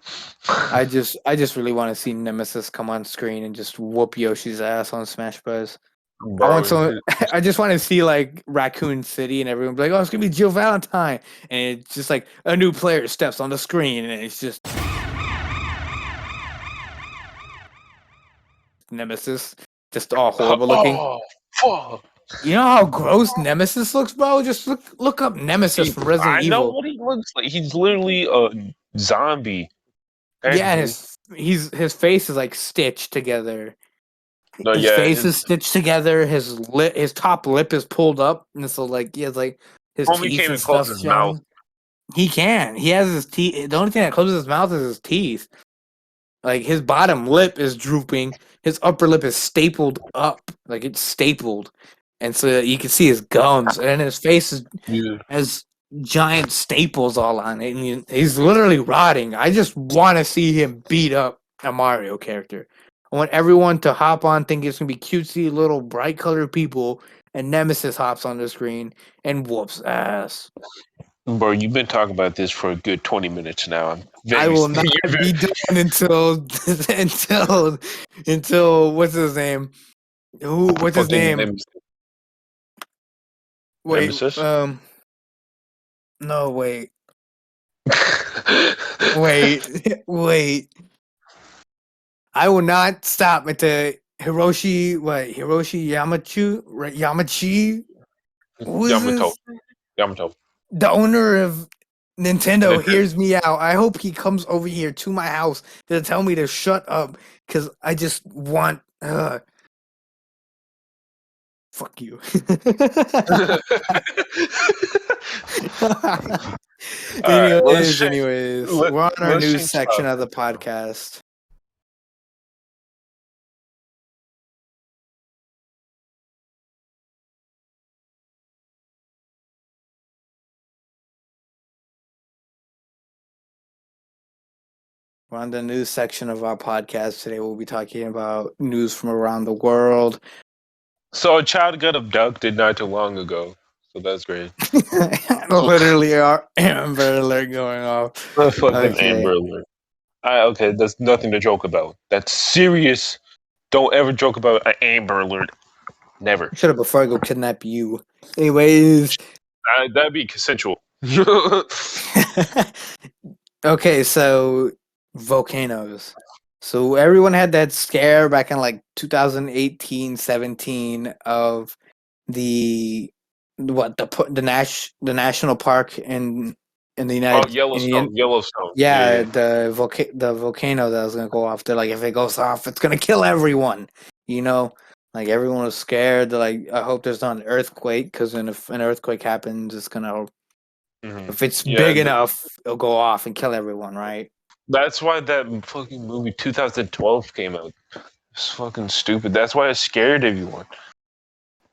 Speaker 2: I just really want to see Nemesis come on screen and just whoop Yoshi's ass on Smash Bros. I want
Speaker 1: Bro,
Speaker 2: someone. I just want to see like Raccoon City and everyone be like, "Oh, it's gonna be Jill Valentine," and it's just like a new player steps on the screen and it's just Nemesis, just all horrible looking.
Speaker 1: oh fuck.
Speaker 2: You know how gross Nemesis looks, bro? Just look up Nemesis from Resident
Speaker 1: I know
Speaker 2: Evil.
Speaker 1: what he looks like. He's literally a zombie,
Speaker 2: Yeah,
Speaker 1: technically.
Speaker 2: his face is like stitched together.
Speaker 1: No,
Speaker 2: His
Speaker 1: yeah,
Speaker 2: face
Speaker 1: his
Speaker 2: is stitched together. His top lip is pulled up, and so like he has like his
Speaker 1: homie
Speaker 2: teeth
Speaker 1: can't
Speaker 2: and
Speaker 1: even close
Speaker 2: stuff
Speaker 1: his mouth.
Speaker 2: showing. He can. He has his teeth. The only thing that closes his mouth is his teeth. Like his bottom lip is drooping. His upper lip is stapled up, like it's stapled, and so you can see his gums. And his face
Speaker 1: Yeah.
Speaker 2: has giant staples all on it, and he's literally rotting. I just want to see him beat up a Mario character. I want everyone to hop on, think it's gonna be cutesy little bright colored people, and Nemesis hops on the screen and whoops ass.
Speaker 1: Bro, you've been talking about this for a good 20 minutes now. I'm
Speaker 2: I
Speaker 1: very
Speaker 2: will not
Speaker 1: you're
Speaker 2: be done until until what's his name? What's his
Speaker 1: fucking
Speaker 2: name? Wait,
Speaker 1: nemesis.
Speaker 2: no, wait, wait. I will not stop until Hiroshi Yamachi? Who is
Speaker 1: Yamato.
Speaker 2: this?
Speaker 1: Yamato.
Speaker 2: The owner of Nintendo
Speaker 1: Nintendo.
Speaker 2: hears me out. I hope he comes over here to my house to tell me to shut up because I just want. Fuck you.
Speaker 1: All right, let's
Speaker 2: anyways,
Speaker 1: let,
Speaker 2: we're on our
Speaker 1: let's
Speaker 2: news
Speaker 1: change
Speaker 2: section of
Speaker 1: topic.
Speaker 2: the podcast. We're on the news section of our podcast today. We'll be talking about news from around the world.
Speaker 1: So a child got abducted not too long ago. So that's great.
Speaker 2: Literally, our Amber Alert going off.
Speaker 1: A fucking
Speaker 2: Okay,
Speaker 1: Amber Alert. Okay, that's nothing to joke about. That's serious. Don't ever joke about an Amber Alert. Never.
Speaker 2: shut up before I go kidnap you. Anyways,
Speaker 1: That'd be consensual.
Speaker 2: okay, so volcanoes. So everyone had that scare back in like 2018, 17 of the the national park in the
Speaker 1: Oh,
Speaker 2: United in the
Speaker 1: Yellowstone. Yellowstone. Yeah,
Speaker 2: yeah
Speaker 1: yeah.
Speaker 2: the volcano that was gonna go off. They're like, if it goes off, it's gonna kill everyone. You know, like everyone was scared. They're like, I hope there's not an earthquake because if an earthquake happens, it's gonna
Speaker 1: Hmm.
Speaker 2: if it's
Speaker 1: Yeah,
Speaker 2: big enough, it'll go off and kill everyone, right?
Speaker 1: that's why that fucking movie 2012 came out. It's fucking stupid. That's why it scared everyone.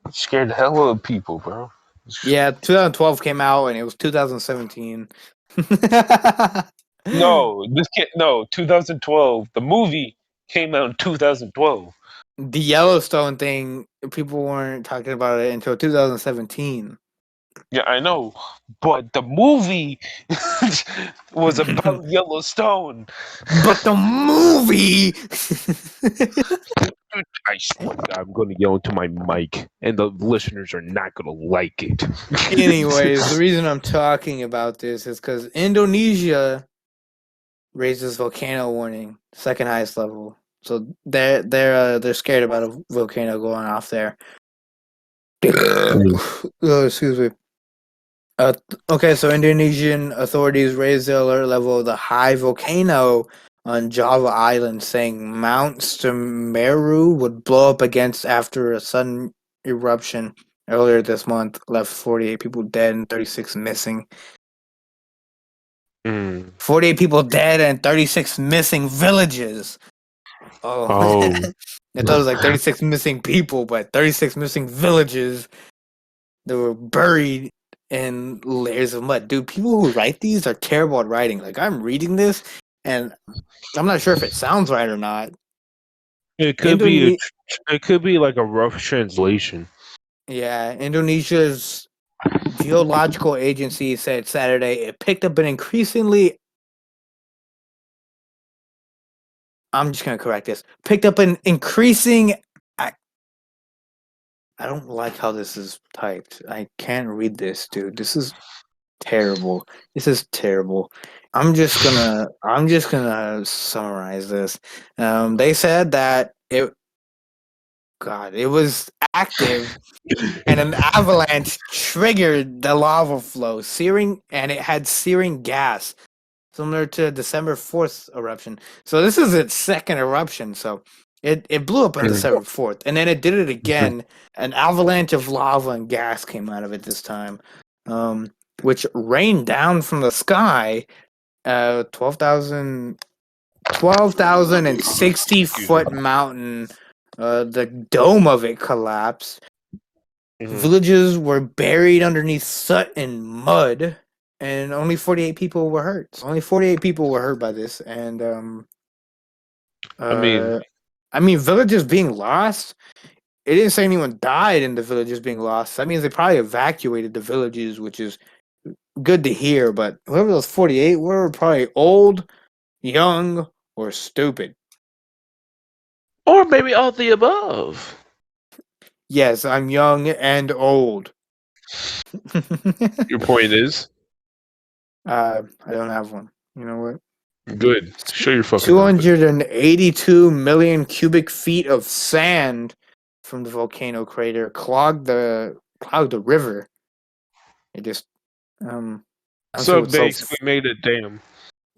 Speaker 1: It scared the hell out of people, bro.
Speaker 2: Yeah, 2012 came out and it was 2017.
Speaker 1: No, this kid. No, 2012. The movie came out in 2012.
Speaker 2: The Yellowstone thing, people weren't talking about it until 2017.
Speaker 1: Yeah, I know, but the movie was about Yellowstone.
Speaker 2: But the movie.
Speaker 1: I swear to God, I'm going to yell into my mic, and the listeners are not going to like it.
Speaker 2: Anyways, the reason I'm talking about this is because Indonesia raises volcano warning, second highest level. So they're scared about a volcano going off there. Oh, excuse me. Okay, so Indonesian authorities raised the alert level of the high volcano on Java Island, saying Mount Semeru would blow up against after a sudden eruption earlier this month left 48 people dead and 36 missing.
Speaker 1: Mm.
Speaker 2: 48 people dead and 36 missing villages. Oh,
Speaker 1: Oh,
Speaker 2: I thought it was like 36 missing people, but 36 missing villages that were buried in layers of mud. Dude, people who write these are terrible at writing. Like, I'm reading this, and I'm not sure if it sounds right or not.
Speaker 1: it could be
Speaker 2: Indone-
Speaker 1: it could be like a rough translation.
Speaker 2: yeah, Indonesia's geological agency said Saturday it picked up an increasingly. I'm just gonna correct this. Picked up an increasing. I don't like how this is typed. I can't read this, dude. This is terrible. This is terrible. I'm just gonna summarize this. They said that it was active and an avalanche triggered the lava flow, searing and it had searing gas, similar to December 4th eruption. So this is its second eruption. So it blew up on
Speaker 1: Mm.
Speaker 2: December 4th, and then it did it again. An avalanche of lava and gas came out of it this time, which rained down from the sky. 12,060
Speaker 1: Excuse me.
Speaker 2: foot mountain. The dome of it collapsed.
Speaker 1: Mhm.
Speaker 2: Villages were buried underneath soot and mud, and only 48 people were hurt. So only 48 people were hurt by this, and
Speaker 1: I mean,
Speaker 2: uh, I mean, villages being lost. It didn't say anyone died in the villages being lost. That means they probably evacuated the villages, which is good to hear. But whoever those 48 were probably old, young, or stupid.
Speaker 1: or maybe all the above.
Speaker 2: Yes, I'm young and old.
Speaker 1: Your point is
Speaker 2: I don't have one. You know what?
Speaker 1: good. Show your fucking mouth.
Speaker 2: 282 million cubic feet of sand from the volcano crater clogged the river. It just I don't see
Speaker 1: So
Speaker 2: what's so
Speaker 1: basically, made a dam.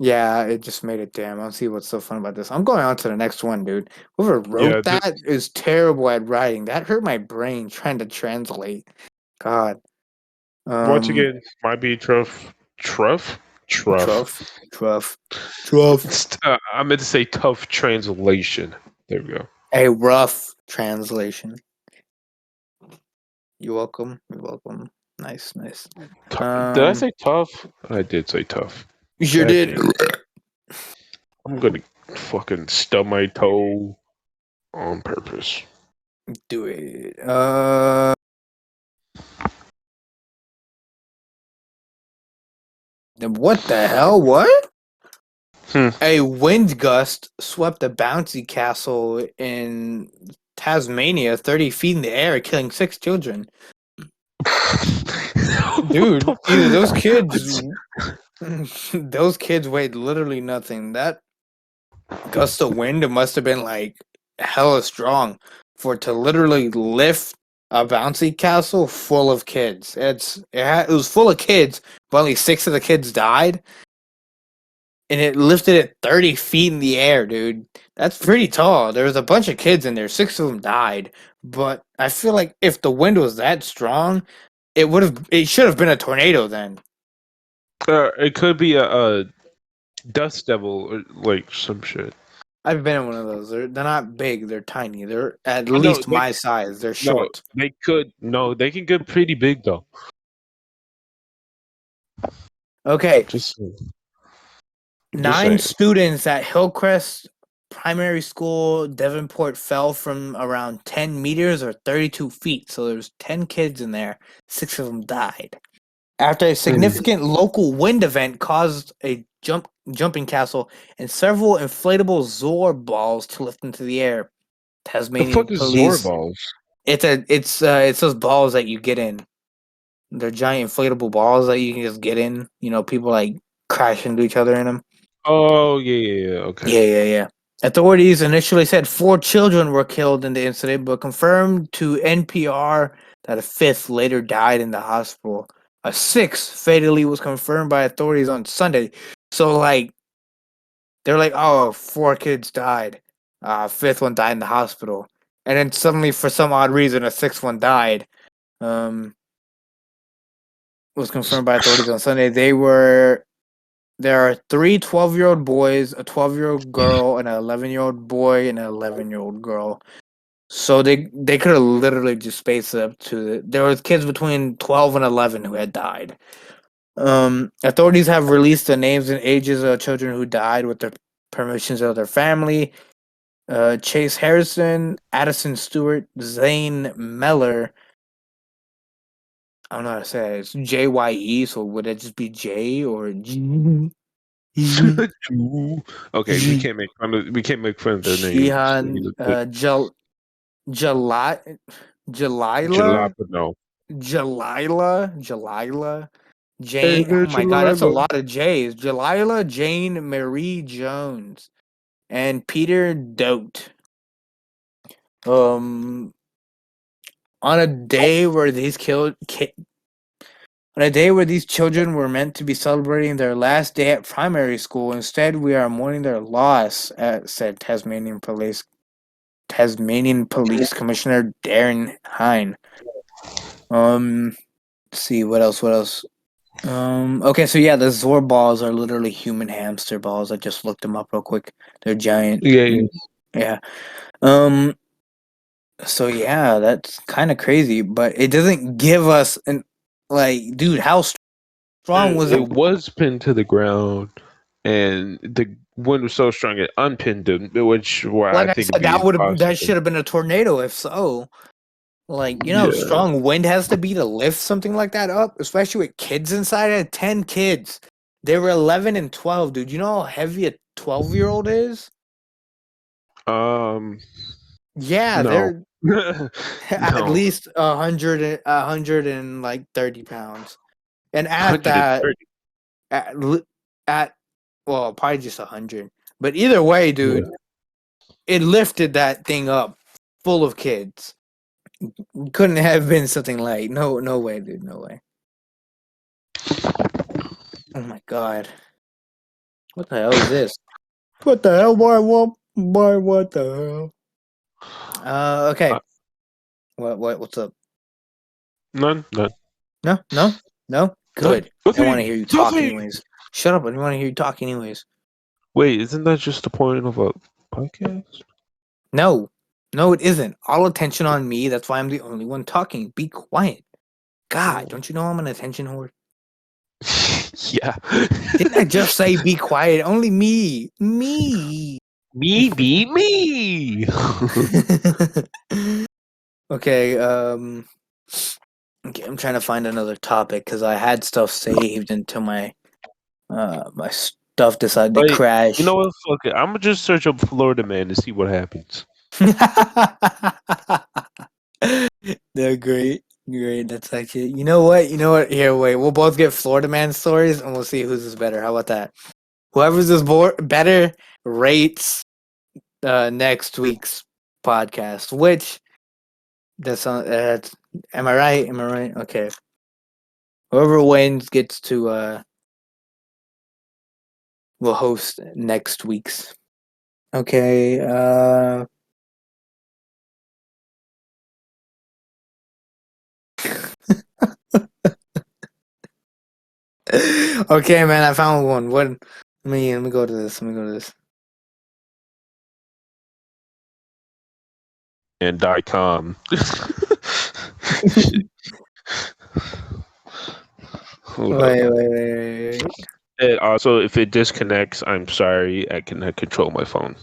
Speaker 2: yeah, it just made it damn. I don't see what's so fun about this. I'm going on to the next one, dude. Whoever
Speaker 1: Yeah.
Speaker 2: wrote that is terrible at writing. That hurt my brain trying to translate. God.
Speaker 1: Once
Speaker 2: Um
Speaker 1: again, might be truff.
Speaker 2: Truff. Truff. Truff.
Speaker 1: I meant to say tough translation. There we go.
Speaker 2: A rough translation. You're welcome. You're welcome. Nice, nice.
Speaker 1: Did I say tough? I did say tough.
Speaker 2: You sure
Speaker 1: God
Speaker 2: did.
Speaker 1: damn it. I'm gonna fucking stub my toe on purpose.
Speaker 2: Do it. What the hell? What?
Speaker 1: Hmm.
Speaker 2: A wind gust swept a bouncy castle in Tasmania 30 feet in the air, killing 6 children.
Speaker 1: What
Speaker 2: Dude, either those kids,
Speaker 1: the
Speaker 2: those kids weighed literally nothing. That gust of wind must have been like hella strong for it to literally lift a bouncy castle full of kids. It was full of kids, but only 6 of the kids died, and it lifted it 30 feet in the air, dude. That's pretty tall. There was a bunch of kids in there. 6 of them died, but I feel like if the wind was that strong, it should have been a tornado then.
Speaker 1: it could be a dust devil or like some shit.
Speaker 2: I've been in one of those. They're not big. They're tiny. They're at
Speaker 1: Oh, no,
Speaker 2: least my size. They're
Speaker 1: no,
Speaker 2: short.
Speaker 1: they could. No, they can get pretty big though.
Speaker 2: Okay,
Speaker 1: Just, just
Speaker 2: nine
Speaker 1: saying.
Speaker 2: students at Hillcrest primary school, Devonport, fell from around 10 meters or 32 feet. So there's 10 kids in there. 6 of them died. After a
Speaker 1: Mm.
Speaker 2: significant local wind event caused a jumping castle and several inflatable Zor balls to lift into the air.
Speaker 1: The
Speaker 2: Tasmanian
Speaker 1: fuck is Zor
Speaker 2: police.
Speaker 1: balls?
Speaker 2: It's those balls that you get in. They're giant inflatable balls that you can just get in. You know, people like crash into each other in them.
Speaker 1: Oh yeah. Okay.
Speaker 2: Yeah. Authorities initially said 4 children were killed in the incident, but confirmed to NPR that a fifth later died in the hospital. A sixth fatally was confirmed by authorities on Sunday. So, like, they're like, oh, 4 kids died. Fifth one died in the hospital. And then suddenly, for some odd reason, a sixth one died. Um, was confirmed by authorities on Sunday. There are 3 12-year-old boys, a 12-year-old girl, and an 11-year-old boy, and an 11-year-old girl. So they could have literally just spaced it up to there was kids between 12 and 11 who had died. Authorities have released the names and ages of children who died with the permissions of their family. Chase Harrison, Addison Stewart, Zane Meller. I don't know how to say it. It's JYE, so would it just be J or G?
Speaker 1: Okay, we can't make fun of their names.
Speaker 2: Shihan Jalila
Speaker 1: Jalapeno.
Speaker 2: Jalila
Speaker 1: Hey
Speaker 2: Jane. Oh
Speaker 1: there,
Speaker 2: my god, that's a
Speaker 1: Jalila.
Speaker 2: lot of J's. Jalila Jane Marie Jones and Peter Dote. Um, on a day where on a day where these children were meant to be celebrating their last day at primary school, instead we are mourning their loss, said Tasmanian Police Commissioner Darren Hine. Let's see what else. What else? Okay, so yeah, the Zor balls are literally human hamster balls. I just looked them up real quick. They're giant.
Speaker 1: Yeah.
Speaker 2: Yeah. Um. So yeah, that's kind of crazy, but it doesn't give us an like, dude, how strong was
Speaker 1: It
Speaker 2: it?
Speaker 1: was pinned to the ground, and the wind was so strong it unpinned him, which why I
Speaker 2: Like I
Speaker 1: think it'd
Speaker 2: said,
Speaker 1: be
Speaker 2: that
Speaker 1: impossible.
Speaker 2: should have been a tornado if so. Like, you know how
Speaker 1: Yeah.
Speaker 2: strong wind has to be to lift something like that up, especially with kids inside. I had 10 kids. They were 11 and 12, dude. You know how heavy a 12-year-old is?
Speaker 1: Um.
Speaker 2: Yeah,
Speaker 1: No.
Speaker 2: they're at
Speaker 1: No.
Speaker 2: least 100 and like 30 pounds. And at that,
Speaker 1: 130.
Speaker 2: at, li- at well, probably just 100. But either way,
Speaker 1: Yeah.
Speaker 2: dude, it lifted that thing up full of kids. Couldn't have been something light. No way, dude. No way. Oh my god. What the hell is this? What the hell? Why, what the hell? Okay.
Speaker 1: Uh,
Speaker 2: What's up?
Speaker 1: none.
Speaker 2: No?
Speaker 1: None.
Speaker 2: Good. I don't want to
Speaker 1: Nothing.
Speaker 2: hear you talk
Speaker 1: Nothing.
Speaker 2: anyways. Shut up. I don't want to hear you talk anyways.
Speaker 1: Wait, isn't that just the point of a podcast?
Speaker 2: No. No, it isn't. All attention on me. That's why I'm the only one talking. Be quiet. God,
Speaker 1: Oh.
Speaker 2: don't you know I'm an attention whore?
Speaker 1: Yeah.
Speaker 2: Didn't I just say be quiet? Only me. Me.
Speaker 1: Me be me.
Speaker 2: Okay, okay, I'm trying to find another topic because I had stuff saved until my stuff decided to
Speaker 1: Like, you
Speaker 2: crash.
Speaker 1: know what? Fuck it. I'm gonna just search up Florida man to see what happens.
Speaker 2: They're great. Great. That's actually, you know what? You know what? Here, wait. We'll both get Florida man stories and we'll see whose is better. How about that? Whoever's is better rates next week's podcast. Which that's on. Am I right? Am I right? Okay. Whoever wins gets to will host next week's. Okay. Okay, man. I found one. What? Let me go to this. Let me go to this.
Speaker 1: And .com. Hold up.
Speaker 2: Wait.
Speaker 1: And also, if it disconnects, I'm sorry. I cannot control my phone.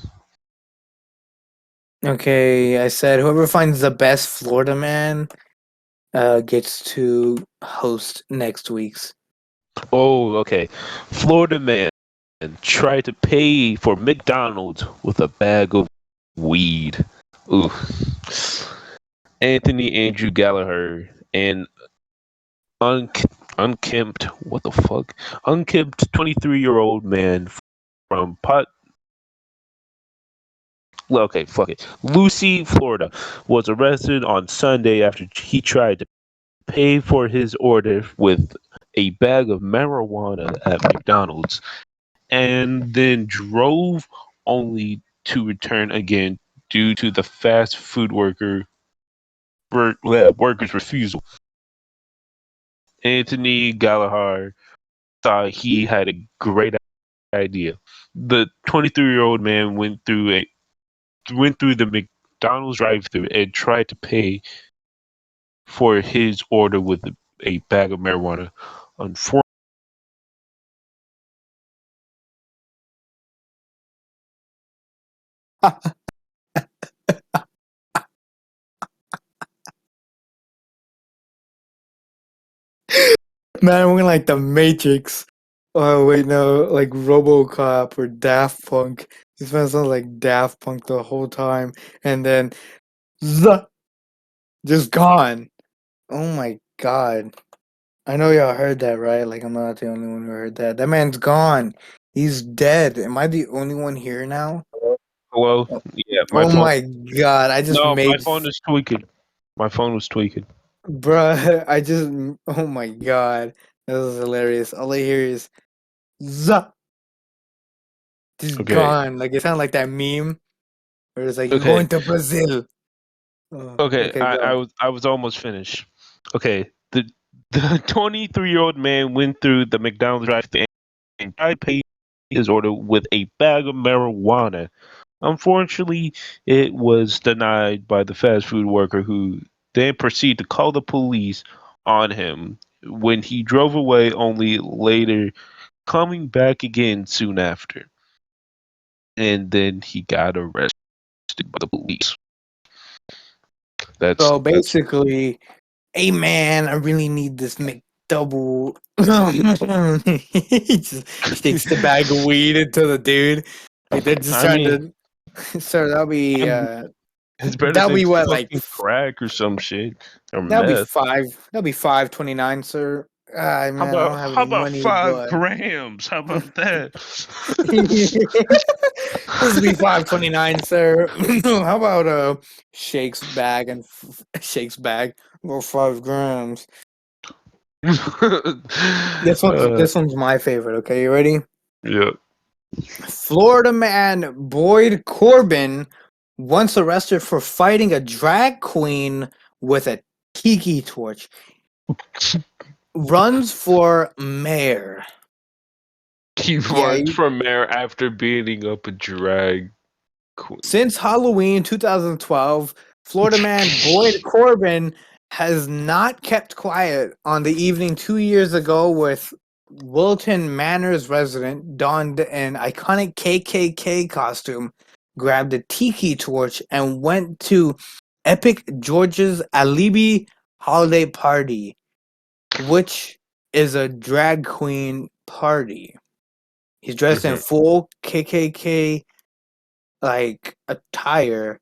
Speaker 2: Okay, I said whoever finds the best Florida man gets to host next week's.
Speaker 1: Oh, okay. Florida man tried to pay for McDonald's with a bag of weed. Ooh. Anthony Andrew Gallagher and un- unkempt, what the fuck? Unkempt 23-year-old man from well, okay, fuck it. Lucy, Florida, was arrested on Sunday after he tried to pay for his order with a bag of marijuana at McDonald's and then drove only to return again due to the fast food worker's refusal. Anthony Gallagher thought he had a great idea. The 23-year-old man went through the McDonald's drive-through and tried to pay for his order with a bag of marijuana. Unfortunately,
Speaker 2: Man, we're like the Matrix. Oh wait, no, like RoboCop or Daft Punk. This man sounds like Daft Punk the whole time, and then just gone. Oh my god! I know y'all heard that, right? Like I'm not the only one who heard that. That man's gone. He's dead. Am I the only one here now?
Speaker 1: well, yeah, my
Speaker 2: Oh
Speaker 1: phone.
Speaker 2: my god! I just
Speaker 1: No, my
Speaker 2: made,
Speaker 1: phone is tweaking. My phone was tweaking.
Speaker 2: bruh. I just. Oh my god! That was hilarious. All I hear is "zuh," just
Speaker 1: Okay.
Speaker 2: gone. Like it sounded like that meme where it's like you
Speaker 1: Okay.
Speaker 2: going to Brazil. Oh,
Speaker 1: Okay.
Speaker 2: okay,
Speaker 1: I
Speaker 2: go.
Speaker 1: was I was almost finished. Okay. The 23-year-old man went through the McDonald's drive and tried to pay his order with a bag of marijuana. Unfortunately, it was denied by the fast food worker who then proceeded to call the police on him when he drove away, only later coming back again soon after. And then he got arrested by the police.
Speaker 2: So
Speaker 1: That's
Speaker 2: basically, hey man, I really need this McDouble. He just sticks the bag of weed into the dude. Like they're just
Speaker 1: I
Speaker 2: trying
Speaker 1: mean,
Speaker 2: to. So
Speaker 1: it's better
Speaker 2: that'll
Speaker 1: than
Speaker 2: be what, like
Speaker 1: fucking crack or some shit or
Speaker 2: that'll be
Speaker 1: meth.
Speaker 2: five. That'll be 5.29, sir. Ah man, I don't have
Speaker 1: How
Speaker 2: any
Speaker 1: about
Speaker 2: money,
Speaker 1: five
Speaker 2: but
Speaker 1: grams? How about that?
Speaker 2: this will be 5.29, sir. How about Shake's bag and Shake's bag or 5 grams? This one's
Speaker 1: uh,
Speaker 2: this one's my favorite. Okay, you ready?
Speaker 1: yeah.
Speaker 2: Florida man Boyd Corbin once arrested for fighting a drag queen with a tiki torch. Runs for mayor.
Speaker 1: He
Speaker 2: Yeah,
Speaker 1: runs for mayor after beating up a drag queen.
Speaker 2: since Halloween 2012, Florida man Boyd Corbin has not kept quiet on the evening 2 years ago with Wilton Manor's resident donned an iconic KKK costume, grabbed a tiki torch, and went to Epic George's Alibi holiday party, which is a drag queen party. He's dressed in
Speaker 1: Mhm.
Speaker 2: full KKK like attire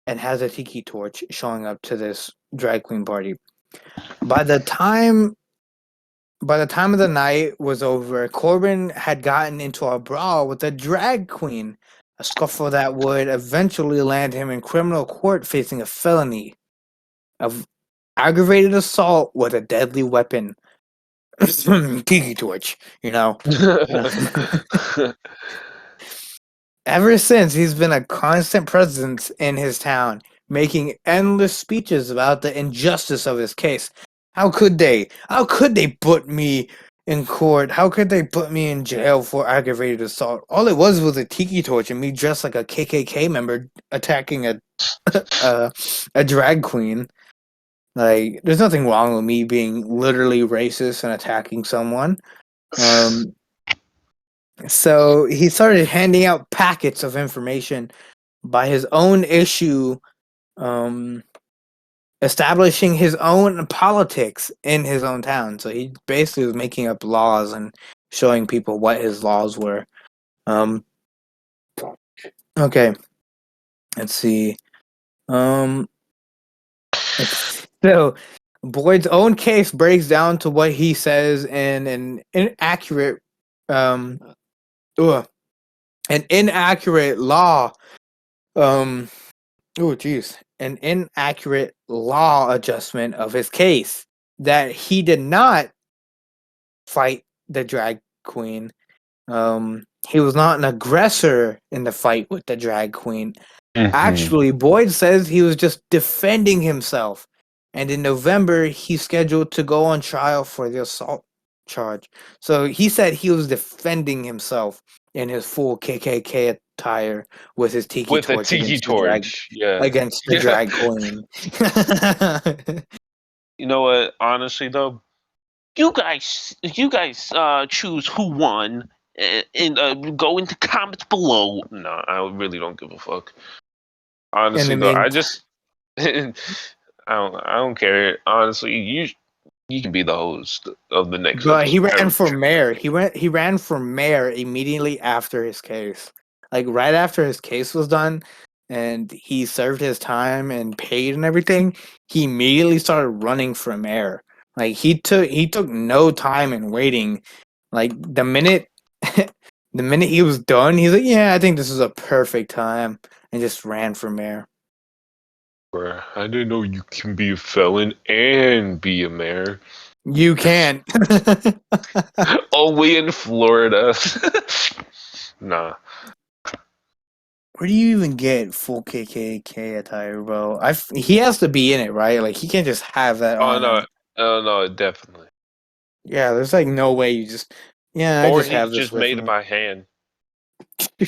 Speaker 2: and has a tiki torch showing up to this drag queen party. By the time by the time of the night was over, Corbin had gotten into a brawl with a drag queen, a scuffle that would eventually land him in criminal court facing a felony of aggravated assault with a deadly weapon. Tiki torch, you know. Yeah. Ever since, he's been a constant presence in his town, making endless speeches about the injustice of his case. How could they? How could they put me in court? How could they put me in jail for aggravated assault? All it was a tiki torch and me dressed like a KKK member attacking a, a drag queen. Like, there's nothing wrong with me being literally racist and attacking someone. Um, so he started handing out packets of information by his own issue, um, establishing his own politics in his own town. So he basically was making up laws and showing people what his laws were. Um, okay, let's see. Um, so Boyd's own case breaks down to what he says in an inaccurate, um, ugh, an inaccurate law. Um, oh, jeez, an inaccurate law adjustment of his case that he did not fight the drag queen. He was not an aggressor in the fight with the drag queen.
Speaker 1: Hmm.
Speaker 2: Actually, Boyd says he was just defending himself. And in November, he's scheduled to go on trial for the assault charge. So he said he was defending himself in his full KKK attire with his tiki
Speaker 1: With a
Speaker 2: torch
Speaker 1: tiki
Speaker 2: against the drag
Speaker 1: torch. Yeah.
Speaker 2: against the
Speaker 1: Yeah.
Speaker 2: drag queen.
Speaker 1: You know what? Honestly, though, you guys choose who won and go into comments below. No, I really don't give a fuck.
Speaker 2: And
Speaker 1: Honestly,
Speaker 2: I
Speaker 1: though,
Speaker 2: mean,
Speaker 1: I just I don't care. Honestly, you can be the host of the next
Speaker 2: but he
Speaker 1: episode.
Speaker 2: ran for mayor. He ran for mayor immediately after his case. Like right after his case was done and he served his time and paid and everything, he immediately started running for mayor. Like he took no time in waiting. Like the minute he was done, he's like, "Yeah, I think this is a perfect time," and just ran for mayor.
Speaker 1: Bruh, I didn't know you can be a felon and be a mayor.
Speaker 2: You can.
Speaker 1: Only in Florida. Nah.
Speaker 2: Where do you even get full KKK attire, bro? He has to be in it, right? Like he can't just have that
Speaker 1: Oh
Speaker 2: on
Speaker 1: no.
Speaker 2: him.
Speaker 1: Oh no, definitely.
Speaker 2: Yeah, there's like no way you just. Yeah, I
Speaker 1: Or
Speaker 2: just
Speaker 1: he
Speaker 2: have this
Speaker 1: just
Speaker 2: with
Speaker 1: made it
Speaker 2: me.
Speaker 1: by hand.
Speaker 2: I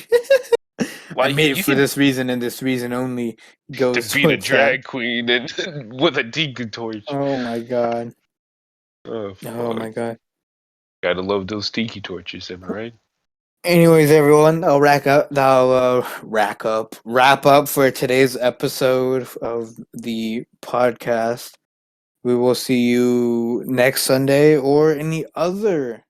Speaker 1: Like
Speaker 2: made it
Speaker 1: you
Speaker 2: for
Speaker 1: can
Speaker 2: this reason and this reason only. Goes
Speaker 1: defeat a
Speaker 2: with that.
Speaker 1: drag queen and with a tiki torch.
Speaker 2: Oh my god.
Speaker 1: Oh
Speaker 2: Oh
Speaker 1: fuck.
Speaker 2: my god.
Speaker 1: Gotta love those tiki torches, am I right?
Speaker 2: Anyways, everyone, I'll wrap up for today's episode of the podcast. We will see you next Sunday or any other